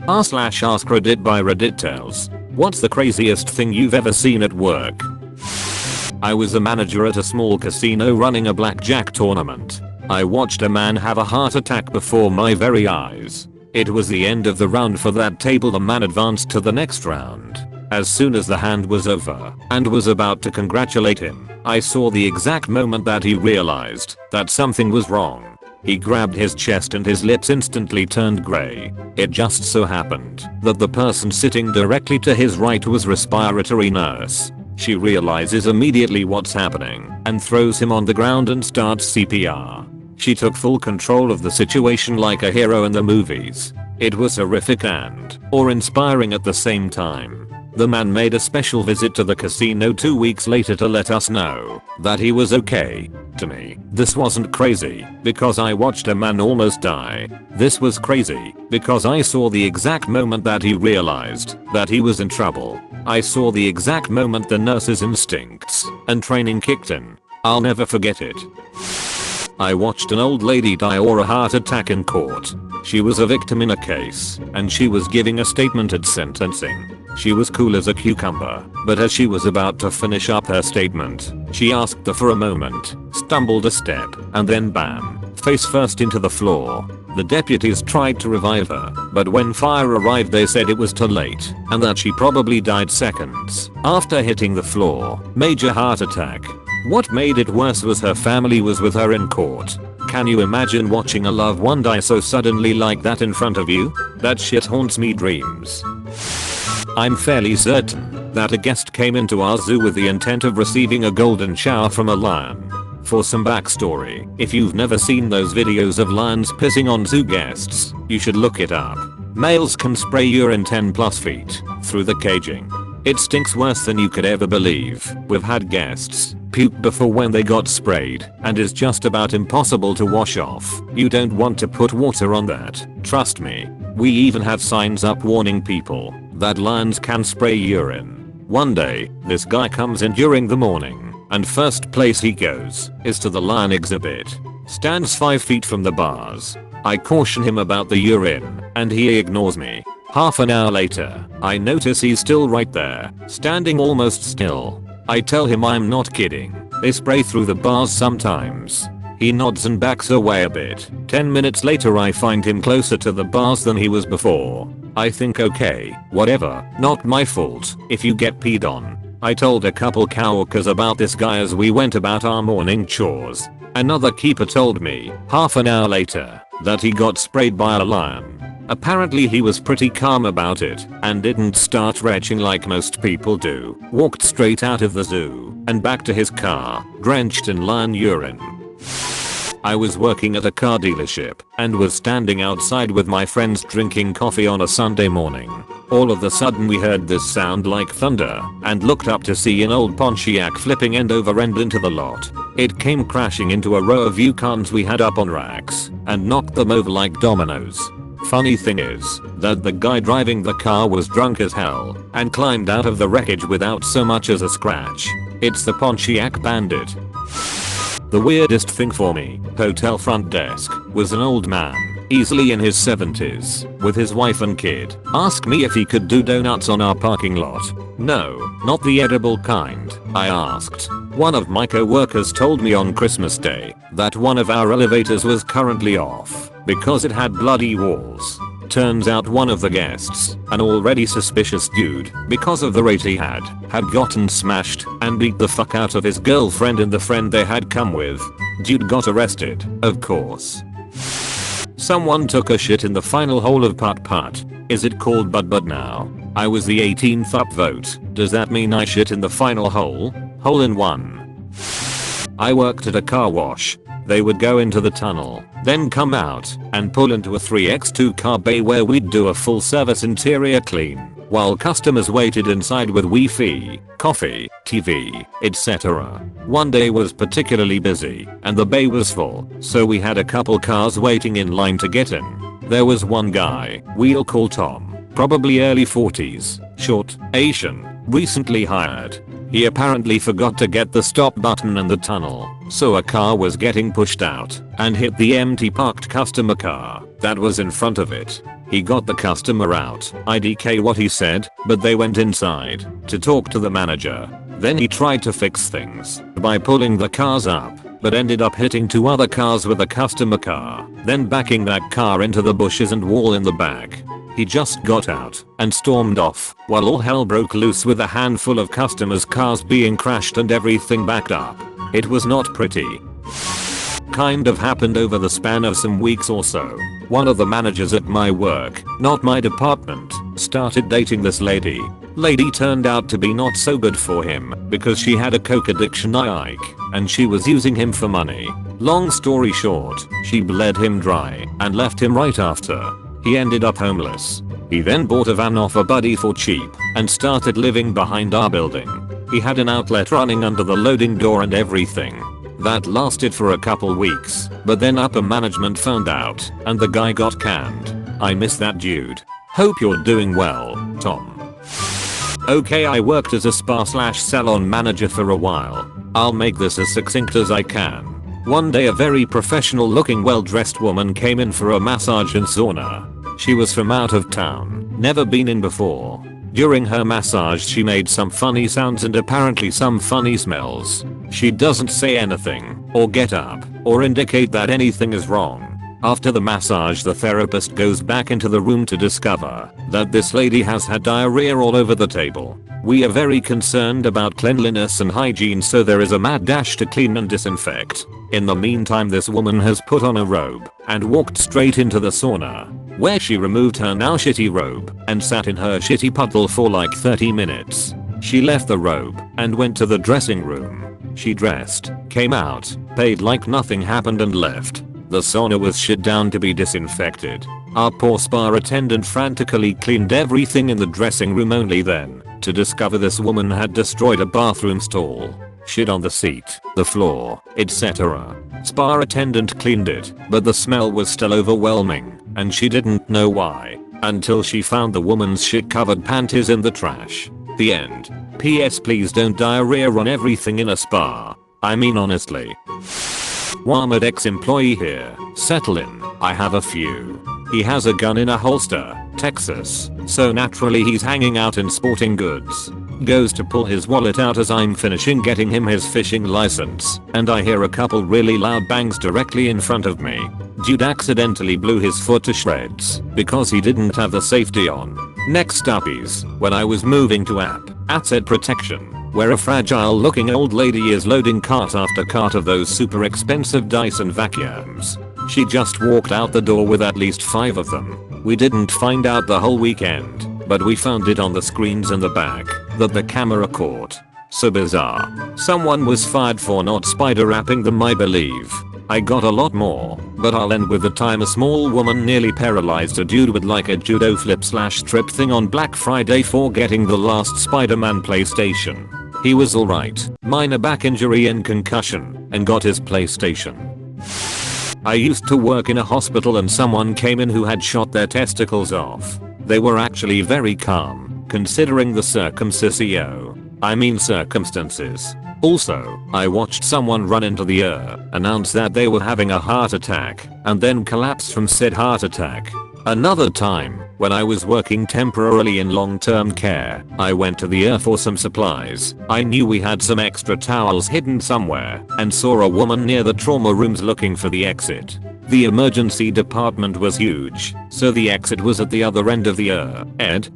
r/AskReddit by Reddit tells. What's the craziest thing you've ever seen at work? I was a manager at a small casino running a blackjack tournament. I watched a man have a heart attack before my very eyes. It was the end of the round for that table. The man advanced to the next round. As soon as the hand was over and was about to congratulate him, I saw the exact moment that he realized that something was wrong. He grabbed his chest and his lips instantly turned grey. It just so happened that the person sitting directly to his right was respiratory nurse. She realizes immediately what's happening and throws him on the ground and starts CPR. She took full control of the situation like a hero in the movies. It was horrific and inspiring at the same time. The man made a special visit to the casino 2 weeks later to let us know that he was okay. To me, this wasn't crazy because I watched a man almost die. This was crazy because I saw the exact moment that he realized that he was in trouble. I saw the exact moment the nurse's instincts and training kicked in. I'll never forget it. I watched an old lady die or a heart attack in court. She was a victim in a case and she was giving a statement at sentencing. She was cool as a cucumber, but as she was about to finish up her statement, she asked for a moment, stumbled a step, and then bam, face first into the floor. The deputies tried to revive her, but when fire arrived they said it was too late and that she probably died seconds after hitting the floor. Major heart attack. What made it worse was her family was with her in court. Can you imagine watching a loved one die so suddenly like that in front of you? That shit haunts me dreams. I'm fairly certain that a guest came into our zoo with the intent of receiving a golden shower from a lion. For some backstory, if you've never seen those videos of lions pissing on zoo guests, you should look it up. Males can spray urine 10+ feet through the caging. It stinks worse than you could ever believe. We've had guests puke before when they got sprayed and is just about impossible to wash off. You don't want to put water on that, trust me. We even have signs up warning people that lions can spray urine. One day, this guy comes in during the morning and first place he goes is to the lion exhibit. Stands 5 feet from the bars. I caution him about the urine and he ignores me. Half an hour later, I notice he's still right there, standing almost still. I tell him I'm not kidding. They spray through the bars sometimes. He nods and backs away a bit. 10 minutes later I find him closer to the bars than he was before. I think okay, whatever, not my fault if you get peed on. I told a couple coworkers about this guy as we went about our morning chores. Another keeper told me, half an hour later, that he got sprayed by a lion. Apparently he was pretty calm about it and didn't start retching like most people do. Walked straight out of the zoo and back to his car, drenched in lion urine. I was working at a car dealership and was standing outside with my friends drinking coffee on a Sunday morning. All of a sudden we heard this sound like thunder and looked up to see an old Pontiac flipping end over end into the lot. It came crashing into a row of Yukons we had up on racks and knocked them over like dominoes. Funny thing is that the guy driving the car was drunk as hell and climbed out of the wreckage without so much as a scratch. It's the Pontiac Bandit. The weirdest thing for me, hotel front desk, was an old man, easily in his 70s, with his wife and kid. Asked me if he could do donuts on our parking lot. No, not the edible kind, I asked. One of my co-workers told me on Christmas Day that one of our elevators was currently off because it had bloody walls. Turns out one of the guests, an already suspicious dude because of the rate he had gotten smashed and beat the fuck out of his girlfriend and the friend they had come with. Dude got arrested, of course. Someone took a shit in the final hole of putt-putt. Is it called bud now? I was the 18th upvote. Does that mean I shit in the final hole? Hole in one. I worked at a car wash. They would go into the tunnel, then come out and pull into a 3x2 car bay where we'd do a full service interior clean, while customers waited inside with Wi-Fi, coffee, TV, etc. One day was particularly busy and the bay was full, so we had a couple cars waiting in line to get in. There was one guy, we'll call Tom, probably early 40s, short, Asian, recently hired. He apparently forgot to get the stop button in the tunnel, so a car was getting pushed out and hit the empty parked customer car that was in front of it. He got the customer out. IDK what he said, but they went inside to talk to the manager. Then he tried to fix things by pulling the cars up, but ended up hitting 2 other cars with a customer car, then backing that car into the bushes and wall in the back. He just got out and stormed off while all hell broke loose with a handful of customers' cars being crashed and everything backed up. It was not pretty. Kind of happened over the span of some weeks or so. One of the managers at my work, not my department, started dating this lady. Lady turned out to be not so good for him because she had a coke addiction and she was using him for money. Long story short, she bled him dry and left him right after. He ended up homeless. He then bought a van off a buddy for cheap and started living behind our building. He had an outlet running under the loading door and everything. That lasted for a couple weeks, but then upper management found out and the guy got canned. I miss that dude. Hope you're doing well, Tom. Okay, I worked as a spa/salon manager for a while. I'll make this as succinct as I can. One day a very professional looking well-dressed woman came in for a massage and sauna. She was from out of town, never been in before. During her massage she made some funny sounds and apparently some funny smells. She doesn't say anything, or get up, or indicate that anything is wrong. After the massage the therapist goes back into the room to discover that this lady has had diarrhea all over the table. We are very concerned about cleanliness and hygiene, so there is a mad dash to clean and disinfect. In the meantime this woman has put on a robe and walked straight into the sauna, where she removed her now shitty robe and sat in her shitty puddle for like 30 minutes. She left the robe and went to the dressing room. She dressed, came out, paid like nothing happened and left. The sauna was shut down to be disinfected. Our poor spa attendant frantically cleaned everything in the dressing room only then to discover this woman had destroyed a bathroom stall. Shit on the seat, the floor, etc. Spa attendant cleaned it, but the smell was still overwhelming, and she didn't know why until she found the woman's shit covered panties in the trash. The end. PS please don't diarrhea on everything in a spa. I mean honestly. Walmart ex-employee here. Settle in. I have a few. He has a gun in a holster, Texas, so naturally he's hanging out in sporting goods. Goes to pull his wallet out as I'm finishing getting him his fishing license, and I hear a couple really loud bangs directly in front of me. Dude accidentally blew his foot to shreds because he didn't have the safety on. Next up is when I was moving to asset protection, where a fragile looking old lady is loading cart after cart of those super expensive Dyson vacuums. She just walked out the door with at least 5 of them. We didn't find out the whole weekend, but we found it on the screens in the back that the camera caught. So bizarre. Someone was fired for not spider wrapping them, I believe. I got a lot more, but I'll end with the time a small woman nearly paralyzed a dude with like a judo flip/trip thing on Black Friday for getting the last Spider-Man PlayStation. He was alright, minor back injury and concussion, and got his PlayStation. I used to work in a hospital and someone came in who had shot their testicles off. They were actually very calm, considering the circumstances. Also, I watched someone run into the announce that they were having a heart attack, and then collapse from said heart attack. Another time, when I was working temporarily in long-term care, I went to the for some supplies. I knew we had some extra towels hidden somewhere, and saw a woman near the trauma rooms looking for the exit. The emergency department was huge, so the exit was at the other end of the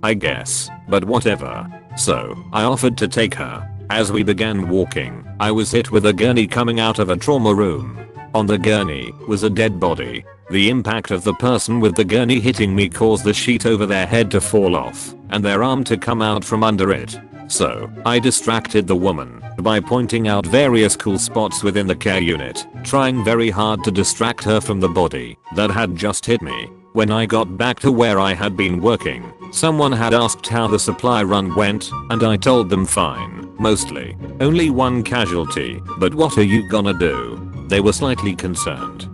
I guess, but whatever. So, I offered to take her. As we began walking, I was hit with a gurney coming out of a trauma room. On the gurney was a dead body. The impact of the person with the gurney hitting me caused the sheet over their head to fall off, and their arm to come out from under it. So, I distracted the woman by pointing out various cool spots within the care unit, trying very hard to distract her from the body that had just hit me. When I got back to where I had been working, someone had asked how the supply run went, and I told them fine, mostly. Only one casualty, but what are you gonna do? They were slightly concerned.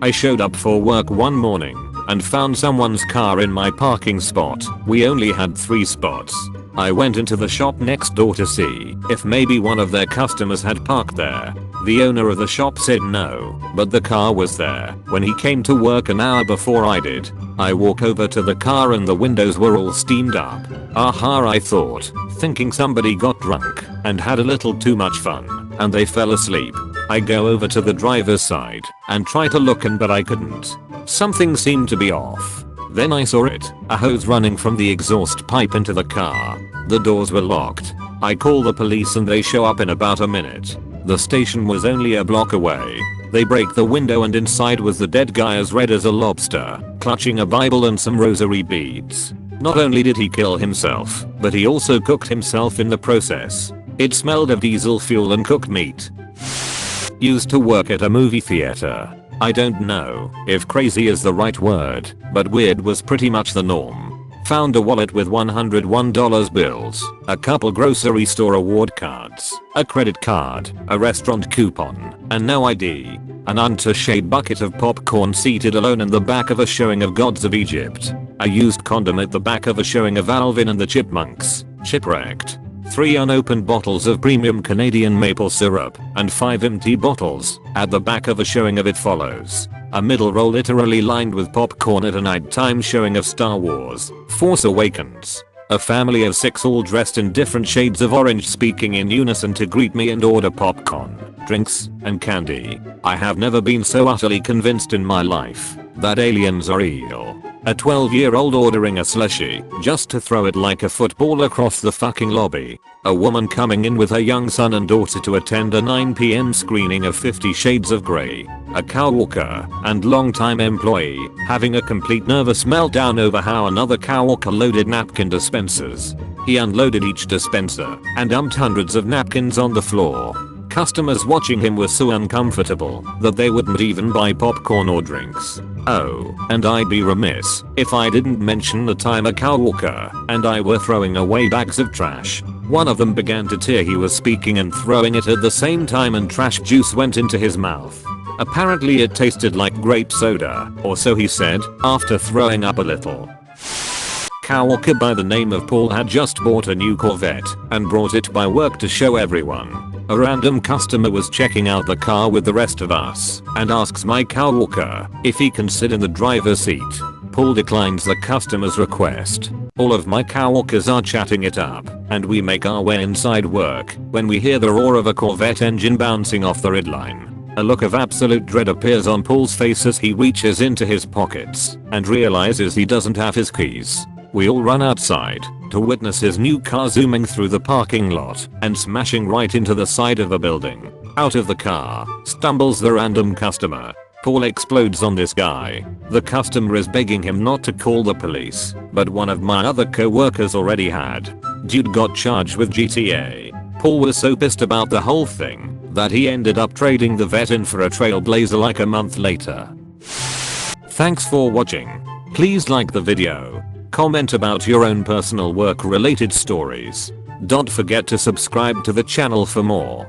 I showed up for work one morning and found someone's car in my parking spot. We only had 3 spots. I went into the shop next door to see if maybe one of their customers had parked there. The owner of the shop said no, but the car was there when he came to work an hour before I did. I walk over to the car and the windows were all steamed up. Aha, I thought, thinking somebody got drunk and had a little too much fun and they fell asleep. I go over to the driver's side and try to look in, but I couldn't. Something seemed to be off. Then I saw it, a hose running from the exhaust pipe into the car. The doors were locked. I call the police and they show up in about a minute. The station was only a block away. They break the window and inside was the dead guy as red as a lobster, clutching a Bible and some rosary beads. Not only did he kill himself, but he also cooked himself in the process. It smelled of diesel fuel and cooked meat. Used to work at a movie theater. I don't know if crazy is the right word, but weird was pretty much the norm. Found a wallet with $101 bills, a couple grocery store award cards, a credit card, a restaurant coupon, and no ID. An untouched bucket of popcorn seated alone in the back of a showing of Gods of Egypt. A used condom at the back of a showing of Alvin and the Chipmunks, shipwrecked. 3 unopened bottles of premium Canadian maple syrup, and 5 empty bottles, at the back of a showing of It Follows. A middle row literally lined with popcorn at a nighttime showing of Star Wars, Force Awakens. A family of 6 all dressed in different shades of orange speaking in unison to greet me and order popcorn, drinks, and candy. I have never been so utterly convinced in my life that aliens are real. A 12-year-old ordering a slushie just to throw it like a football across the fucking lobby. A woman coming in with her young son and daughter to attend a 9 p.m. screening of 50 Shades of Grey. A cow walker and longtime employee having a complete nervous meltdown over how another cow walker loaded napkin dispensers. He unloaded each dispenser and dumped hundreds of napkins on the floor. Customers watching him were so uncomfortable that they wouldn't even buy popcorn or drinks. Oh, and I'd be remiss if I didn't mention the time a cow walker and I were throwing away bags of trash. One of them began to tear. He was speaking and throwing it at the same time and trash juice went into his mouth. Apparently it tasted like grape soda, or so he said, after throwing up a little. Cow walker by the name of Paul had just bought a new Corvette and brought it by work to show everyone. A random customer was checking out the car with the rest of us and asks my cow walker if he can sit in the driver's seat. Paul declines the customer's request. All of my cow walkers are chatting it up and we make our way inside work when we hear the roar of a Corvette engine bouncing off the ridline. A look of absolute dread appears on Paul's face as he reaches into his pockets and realizes he doesn't have his keys. We all run outside to witness his new car zooming through the parking lot and smashing right into the side of a building. Out of the car stumbles the random customer. Paul explodes on this guy. The customer is begging him not to call the police, but one of my other co-workers already had. Dude got charged with GTA. Paul was so pissed about the whole thing that he ended up trading the vet in for a Trailblazer like a month later. Thanks for watching. Please like the video. Comment about your own personal work related stories. Don't forget to subscribe to the channel for more.